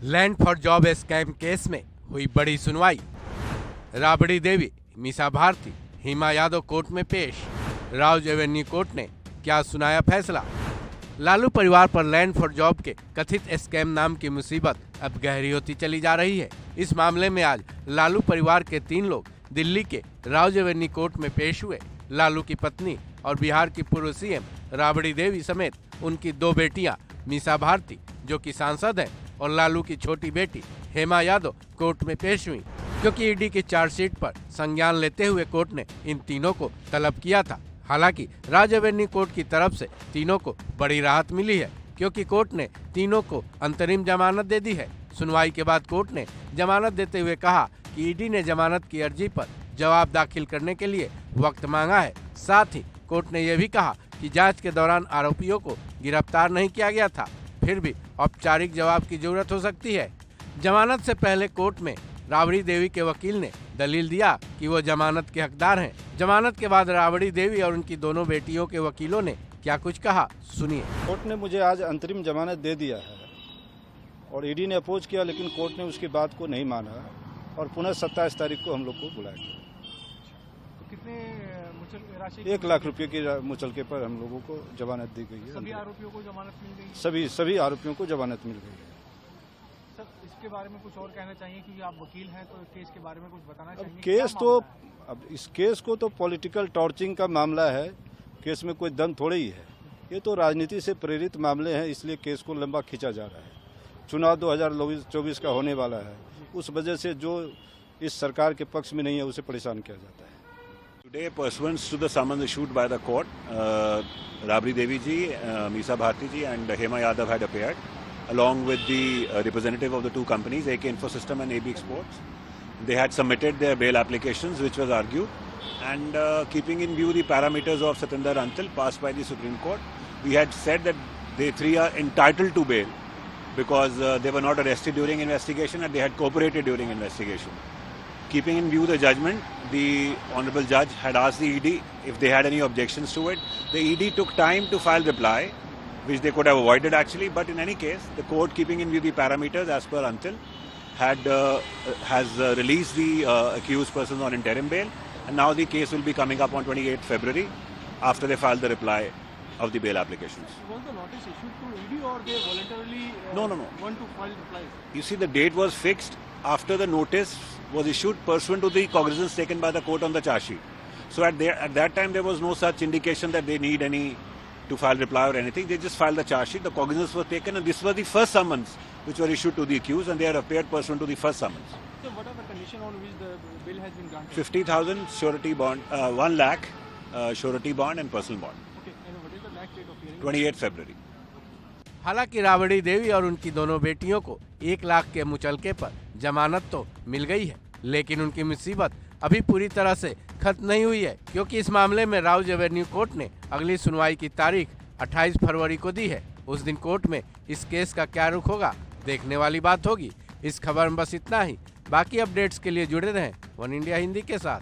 Land for job scam case में हुई बड़ी सुनवाई। राबड़ी देवी, मीसा भारती, हिमा यादव कोर्ट में पेश। राउज एवेन्यू कोर्ट ने क्या सुनाया फैसला। लालू परिवार पर लैंड फॉर जॉब के कथित स्कैम नाम की मुसीबत अब गहरी होती चली जा रही है। इस मामले में आज लालू परिवार के 3 लोग दिल्ली के राउज एवेन्यू कोर्ट में पेश हुए। लालू की पत्नी और बिहार की पूर्व सीएम राबड़ी देवी समेत उनकी 2 बेटियां मीसा भारती, जो कि सांसद हैं, और लालू की छोटी बेटी हेमा यादव कोर्ट में पेश हुई, क्योंकि ईडी की चार्जशीट पर संज्ञान लेते हुए कोर्ट ने इन तीनों को तलब किया था। हालांकि राज एवेन्यू कोर्ट की तरफ से तीनों को बड़ी राहत मिली है, क्योंकि कोर्ट ने तीनों को अंतरिम जमानत दे दी है। सुनवाई के बाद कोर्ट ने जमानत देते हुए कहा कि ईडी ने जमानत की अर्जी पर जवाब दाखिल करने के लिए वक्त मांगा है। साथ ही कोर्ट ने यह भी कहा कि जांच के दौरान आरोपियों को गिरफ्तार नहीं किया गया था, फिर भी औपचारिक जवाब की जरूरत हो सकती है। जमानत से पहले कोर्ट में राबड़ी देवी के वकील ने दलील दिया कि वो जमानत के हकदार हैं। जमानत के बाद राबड़ी देवी और उनकी दोनों बेटियों के वकीलों ने क्या कुछ कहा, सुनिए। कोर्ट ने मुझे आज अंतरिम जमानत दे दिया है और ईडी ने अपोज किया, लेकिन कोर्ट ने उसकी बात को नहीं माना और पुनः 27 तारीख को हम लोग को बुलाया गया। तो कितने राशि? 1 लाख रुपए की मुचलके पर हम लोगों को जमानत दी गई है। सभी आरोपियों को जमानत मिल गई है? सभी आरोपियों को जमानत मिल गई है। सर, इसके बारे में कुछ और कहना चाहिए, क्योंकि आप वकील हैं, तो केस के बारे में कुछ बताना चाहिए। केस तो अब इस केस को तो पॉलिटिकल टॉर्चरिंग का मामला है। केस में कोई दम थोड़ी ही है। ये तो राजनीति से प्रेरित मामले हैं, इसलिए केस को लंबा खींचा जा रहा है। चुनाव 2024 का होने वाला है, उस वजह से जो इस सरकार के पक्ष में नहीं है उसे परेशान किया जाता है। Today, pursuant to the summons issued by the court, Rabri Devi ji, Meesa Bharti ji and Hema Yadav had appeared, along with the representative of the 2 companies, AK Infosystem and AB Exports. They had submitted their bail applications, which was argued, and keeping in view the parameters of Satinder Antal passed by the Supreme Court, we had said that they 3 are entitled to bail because they were not arrested during investigation and they had cooperated during investigation. Keeping in view the judgment, the Honorable Judge had asked the ED if they had any objections to it. The ED took time to file reply, which they could have avoided actually, but in any case, the court, keeping in view the parameters as per Antil, has released the accused persons on interim bail, and now the case will be coming up on 28th February after they filed the reply of the bail applications. Was the notice issued to ED or they voluntarily No. want to file replies? You see, the date was fixed after the notice was issued pursuant to the cognizance taken by the court on the charge sheet. So at that time there was no such indication that they need any to file reply or anything. They just filed the charge sheet. The cognizance was taken, and this was the first summons which were issued to the accused, and they had appeared pursuant to the first summons. So what are the conditions on which the bill has been granted? 50,000 surety bond, 1 lakh surety bond and personal bond. Okay, and what is the next date of hearing? 28th February. हालांकि राबड़ी देवी और उनकी दोनों बेटियों को 1 लाख के मुचलके पर जमानत तो मिल गई है, लेकिन उनकी मुसीबत अभी पूरी तरह से खत्म नहीं हुई है, क्योंकि इस मामले में राउज एवेन्यू कोर्ट ने अगली सुनवाई की तारीख 28 फरवरी को दी है। उस दिन कोर्ट में इस केस का क्या रुख होगा, देखने वाली बात होगी। इस खबर में बस इतना ही। बाकी अपडेट्स के लिए जुड़े रहें वन इंडिया हिंदी के साथ।